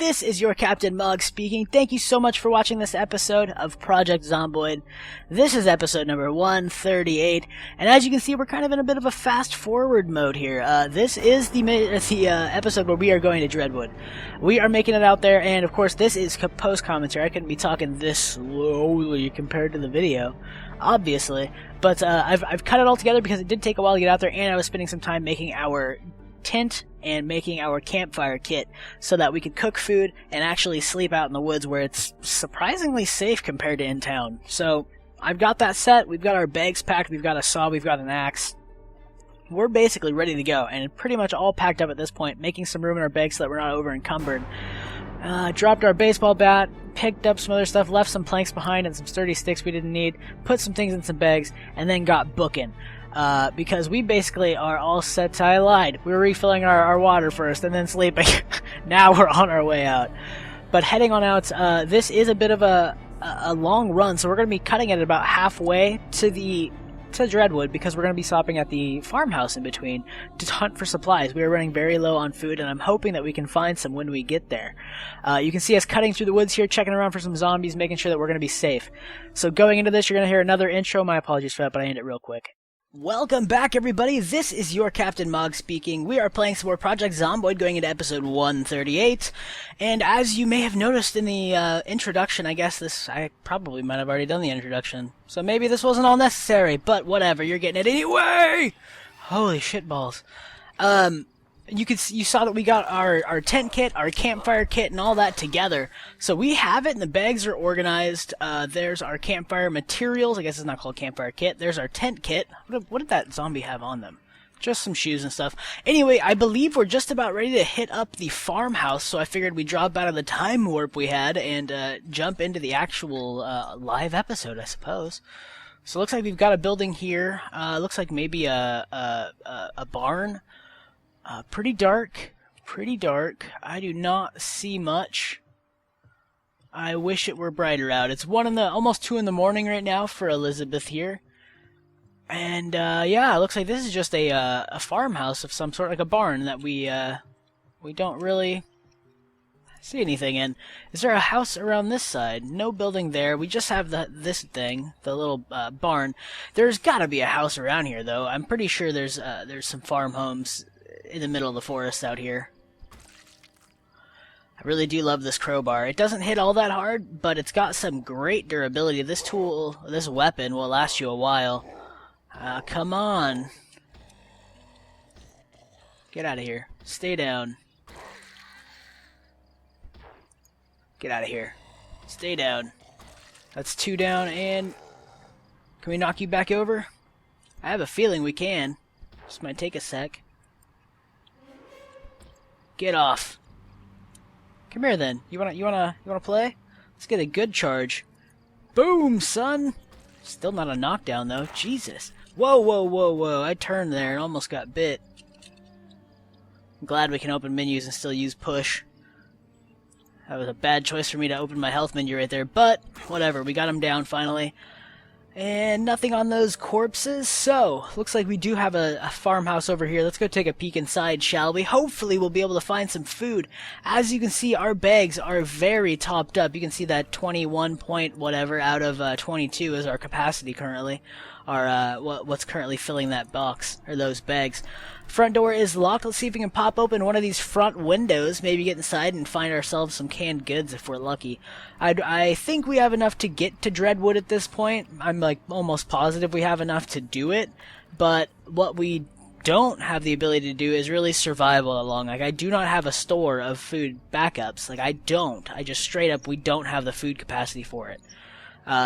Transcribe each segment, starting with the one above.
this is your Captain Mog speaking. Thank you so much for watching this episode of Project Zomboid. This is episode number 138, and as you can see, we're kind of in a bit of a fast-forward mode here. This is the episode where we are going to Dreadwood. We are making it out there, and of course, this is post-commentary. I couldn't be talking this slowly compared to the video, obviously, but I've cut it all together because it did take a while to get out there, and I was spending some time making our tent and making our campfire kit so that we could cook food and actually sleep out in the woods where it's surprisingly safe compared to in town. So I've got that set, we've got our bags packed, we've got a saw, we've got an axe. We're basically ready to go, and pretty much all packed up at this point, making some room in our bags so that we're not over encumbered. Dropped our baseball bat, picked up some other stuff, left some planks behind and some sturdy sticks we didn't need, put some things in some bags, and then got booking. Because we basically are all set. I lied. We were refilling our water first and then sleeping. Now we're on our way out. But heading on out, this is a bit of a long run, so we're going to be cutting it about halfway to Dreadwood because we're going to be stopping at the farmhouse in between to hunt for supplies. We are running very low on food, and I'm hoping that we can find some when we get there. You can see us cutting through the woods here, checking around for some zombies, making sure that we're going to be safe. So going into this, you're going to hear another intro. My apologies for that, but I end it real quick. Welcome back, everybody. This is your Captain Mog speaking. We are playing some more Project Zomboid, going into episode 138. And as you may have noticed in the introduction, I probably might have already done the introduction. So maybe this wasn't all necessary, but whatever, you're getting it anyway! Holy shitballs. You saw that we got our tent kit, our campfire kit, and all that together. So we have it, and the bags are organized. There's our campfire materials. I guess it's not called campfire kit. There's our tent kit. What did that zombie have on them? Just some shoes and stuff. Anyway, I believe we're just about ready to hit up the farmhouse, so I figured we'd drop out of the time warp we had and jump into the actual live episode, I suppose. So it looks like we've got a building here. Looks like maybe a barn. Pretty dark. I do not see much. I wish it were brighter out. It's almost 2 in the morning right now for Elizabeth here. And, yeah, it looks like this is just a farmhouse of some sort, like a barn that we don't really see anything in. Is there a house around this side? No building there. We just have this thing, the little barn. There's gotta be a house around here, though. I'm pretty sure there's some farm homes in the middle of the forest out here. I really do love this crowbar. It doesn't hit all that hard, but it's got some great durability. This weapon will last you a while. Come on. Get out of here. Stay down. Get out of here. Stay down. That's 2 down, and can we knock you back over? I have a feeling we can. Just might take a sec. Get off. Come here then. You wanna play? Let's get a good charge. Boom, son. Still not a knockdown though. Jesus. Whoa. I turned there and almost got bit. I'm glad we can open menus and still use push. That was a bad choice for me to open my health menu right there, but whatever. We got him down finally. And nothing on those corpses, so looks like we do have a farmhouse over here. Let's go take a peek inside, shall we? Hopefully we'll be able to find some food. As you can see, our bags are very topped up. You can see that 21 point whatever out of 22 is our capacity currently. What's currently filling that box, or those bags. Front door is locked. Let's see if we can pop open one of these front windows, maybe get inside and find ourselves some canned goods if we're lucky. I think we have enough to get to Dreadwood at this point. I'm like almost positive we have enough to do it, but what we don't have the ability to do is really survival along. Like, I do not have a store of food backups. Like, I just straight up, we don't have the food capacity for it.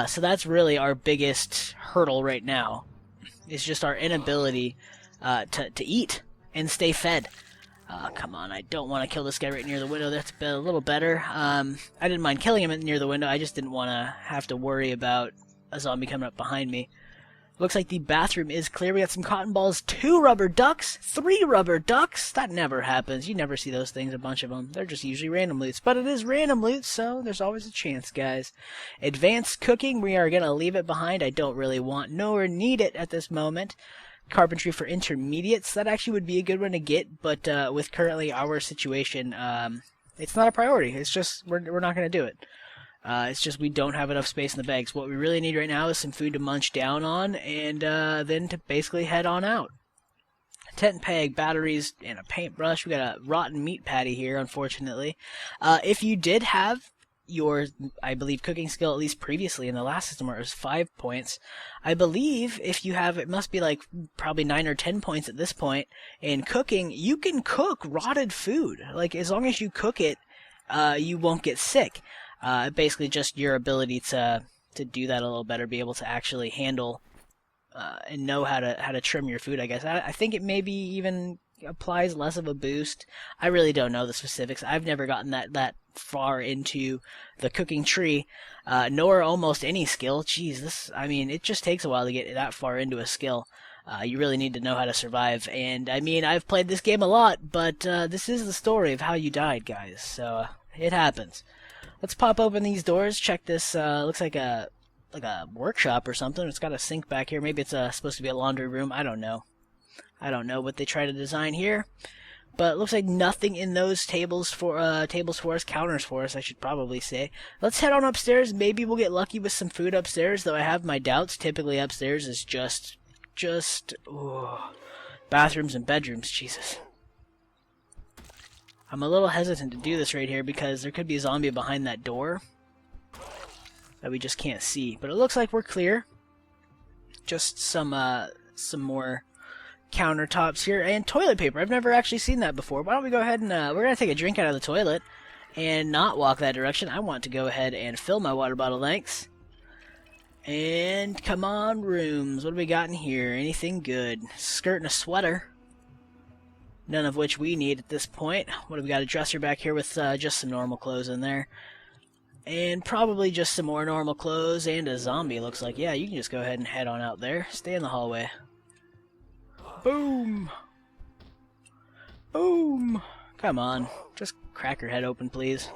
So that's really our biggest hurdle right now, is just our inability to eat and stay fed. Come on, I don't want to kill this guy right near the window. That's a little better. I didn't mind killing him near the window. I just didn't want to have to worry about a zombie coming up behind me. Looks like the bathroom is clear. We got some cotton balls, 2 rubber ducks, 3 rubber ducks. That never happens. You never see those things, a bunch of them. They're just usually random loots. But it is random loot, so there's always a chance, guys. Advanced cooking, we are going to leave it behind. I don't really want nor need it at this moment. Carpentry for intermediates, that actually would be a good one to get, but with currently our situation, It's not a priority. It's just we're not going to do it. It's just we don't have enough space in the bags. What we really need right now is some food to munch down on, and then to basically head on out. Tent and peg, batteries, and a paintbrush. We got a rotten meat patty here, unfortunately. If you did have your, I believe, cooking skill, at least previously in the last system, where it was 5 points, I believe if you have, it must be like probably 9 or 10 points at this point in cooking, you can cook rotted food. Like, as long as you cook it, you won't get sick. Basically just your ability to do that a little better, be able to actually handle and know how to trim your food, I guess. I think it maybe even applies less of a boost. I really don't know the specifics. I've never gotten that far into the cooking tree, nor almost any skill. Jeez, I mean, it just takes a while to get that far into a skill. You really need to know how to survive. And I mean, I've played this game a lot, but this is the story of how you died, guys. So it happens. Let's pop open these doors. Check this. Looks like a workshop or something. It's got a sink back here. Maybe it's supposed to be a laundry room. I don't know. I don't know what they try to design here. But it looks like nothing in those tables for us, counters for us, I should probably say. Let's head on upstairs. Maybe we'll get lucky with some food upstairs, though I have my doubts. Typically upstairs is just bathrooms and bedrooms. Jesus. I'm a little hesitant to do this right here because there could be a zombie behind that door that we just can't see. But it looks like we're clear. Just some more countertops here and toilet paper. I've never actually seen that before. Why don't we go ahead and we're gonna take a drink out of the toilet and not walk that direction. I want to go ahead and fill my water bottle lengths. And come on, rooms. What do we got in here? Anything good? Skirt and a sweater. None of which we need at this point. What have we got? A dresser back here with just some normal clothes in there. And probably just some more normal clothes and a zombie, looks like. Yeah, you can just go ahead and head on out there. Stay in the hallway. Boom! Boom! Come on. Just crack your head open, please.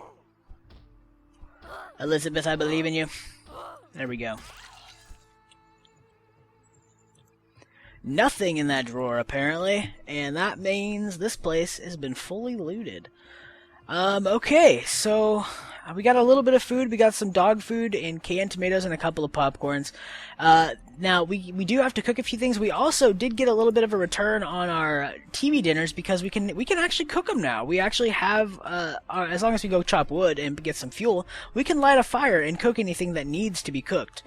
Elizabeth, I believe in you. There we go. Nothing in that drawer, apparently, and that means this place has been fully looted. Okay, so we got a little bit of food. We got some dog food and canned tomatoes and a couple of popcorns. Now, we do have to cook a few things. We also did get a little bit of a return on our TV dinners because we can actually cook them now. We actually have, as long as we go chop wood and get some fuel, we can light a fire and cook anything that needs to be cooked.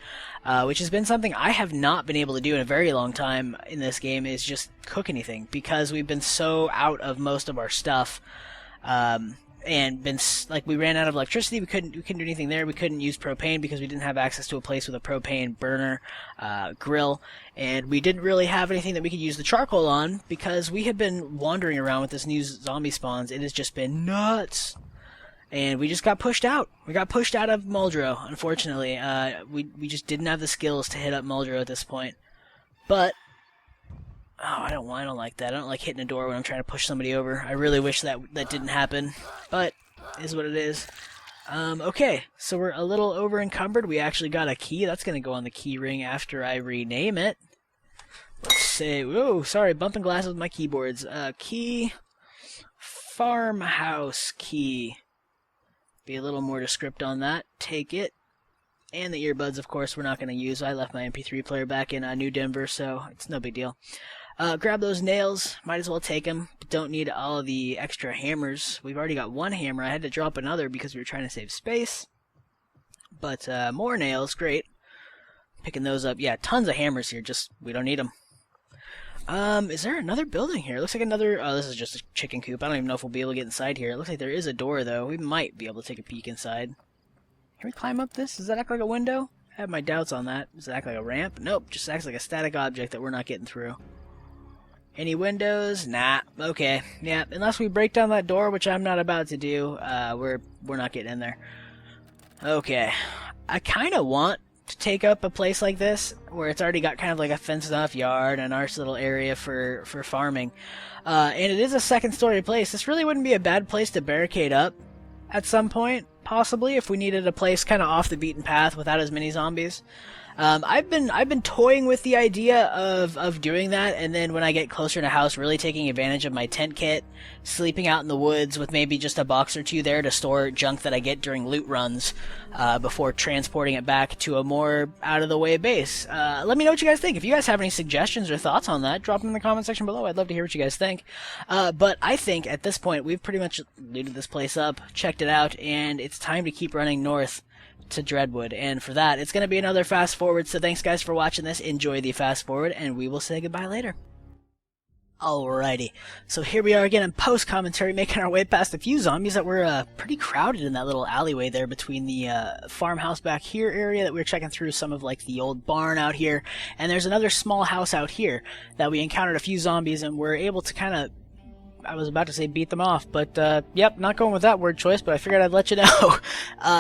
Which has been something I have not been able to do in a very long time in this game, is just cook anything, because we've been so out of most of our stuff. And we ran out of electricity. We couldn't do anything there. We couldn't use propane because we didn't have access to a place with a propane burner, grill, and we didn't really have anything that we could use the charcoal on because we had been wandering around with this new zombie spawns. It has just been nuts, and we just got pushed out. We got pushed out of Muldrow, unfortunately. We just didn't have the skills to hit up Muldrow at this point, but. Oh, I don't like that. I don't like hitting a door when I'm trying to push somebody over. I really wish that didn't happen, but it is what it is. Okay, so we're a little over encumbered. We actually got a key. That's going to go on the key ring after I rename it. Let's say, whoa, sorry, bumping glasses with my keyboards. Key, farmhouse key. Be a little more descript on that. Take it. And the earbuds, of course, we're not going to use. I left my MP3 player back in New Denver, so it's no big deal. Grab those nails. Might as well take them. But don't need all of the extra hammers. We've already got one hammer. I had to drop another because we were trying to save space. But more nails. Great. Picking those up. Yeah, tons of hammers here. Just, we don't need them. Is there another building here? It looks like another... Oh, this is just a chicken coop. I don't even know if we'll be able to get inside here. It looks like there is a door, though. We might be able to take a peek inside. Can we climb up this? Does that act like a window? I have my doubts on that. Does it act like a ramp? Nope, just acts like a static object that we're not getting through. Any windows? Nah. Okay. Yeah, unless we break down that door, which I'm not about to do, we're not getting in there. Okay. I kind of want to take up a place like this, where it's already got kind of like a fenced-off yard, a nice little area for farming. And it is a second-story place. This really wouldn't be a bad place to barricade up at some point, possibly, if we needed a place kind of off the beaten path without as many zombies. I've been toying with the idea of doing that, and then when I get closer to house, really taking advantage of my tent kit, sleeping out in the woods with maybe just a box or two there to store junk that I get during loot runs, before transporting it back to a more out-of-the-way base. Let me know what you guys think. If you guys have any suggestions or thoughts on that, drop them in the comment section below. I'd love to hear what you guys think. But I think at this point, we've pretty much looted this place up, checked it out, and it's time to keep running north to Dreadwood. And for that, it's going to be another fast forward. So thanks guys for watching this. Enjoy the fast forward, and we will say goodbye later. Alrighty, so here we are again in post-commentary, making our way past a few zombies that were pretty crowded in that little alleyway there between the farmhouse back here area that we were checking through, some of like the old barn out here, and there's another small house out here that we encountered a few zombies and were able to kind of, I was about to say beat them off, but yep, not going with that word choice, but I figured I'd let you know.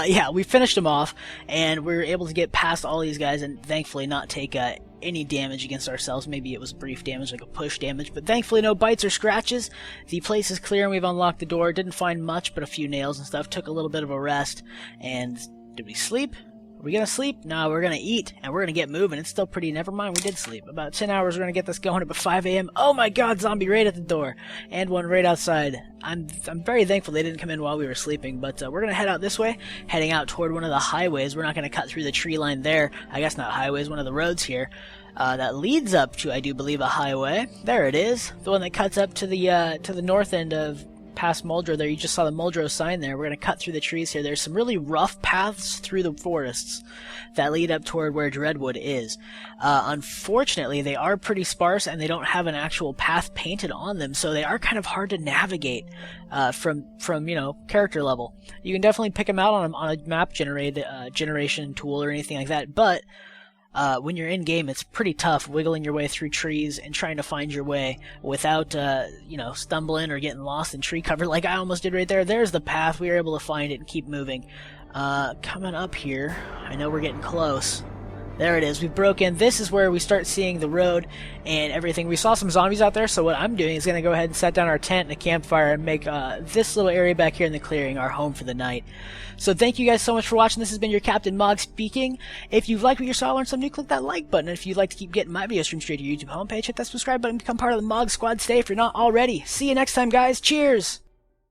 Yeah, we finished them off, and we were able to get past all these guys and thankfully not take any damage against ourselves. Maybe it was brief damage, like a push damage, but thankfully no bites or scratches. The place is clear and we've unlocked the door. Didn't find much but a few nails and stuff. Took a little bit of a rest. And did we sleep? Are we gonna sleep? No, we're gonna eat and we're gonna get moving. It's still pretty, never mind, we did sleep. About 10 hours, we're gonna get this going at 5 a.m. Oh my god, zombie right at the door. And one right outside. I'm very thankful they didn't come in while we were sleeping, but we're gonna head out this way, heading out toward one of the highways. We're not gonna cut through the tree line there. I guess not highways, one of the roads here. That leads up to, I do believe, a highway. There it is. The one that cuts up to the north end of past Muldrow there. You just saw the Muldrow sign there. We're going to cut through the trees here. There's some really rough paths through the forests that lead up toward where Dreadwood is. Unfortunately, they are pretty sparse and they don't have an actual path painted on them, so they are kind of hard to navigate from you know, character level. You can definitely pick them out on a map generation tool or anything like that, but when you're in game, it's pretty tough wiggling your way through trees and trying to find your way without, you know, stumbling or getting lost in tree cover like I almost did right there. There's the path. We were able to find it and keep moving. Coming up here, I know we're getting close. There it is. We've broken. This is where we start seeing the road and everything. We saw some zombies out there, so what I'm doing is going to go ahead and set down our tent and a campfire and make this little area back here in the clearing our home for the night. So thank you guys so much for watching. This has been your Captain Mog speaking. If you've liked what you saw, learn something new, click that like button. And if you'd like to keep getting my videos streamed straight to your YouTube homepage, hit that subscribe button, become part of the Mog Squad today if you're not already. See you next time, guys. Cheers!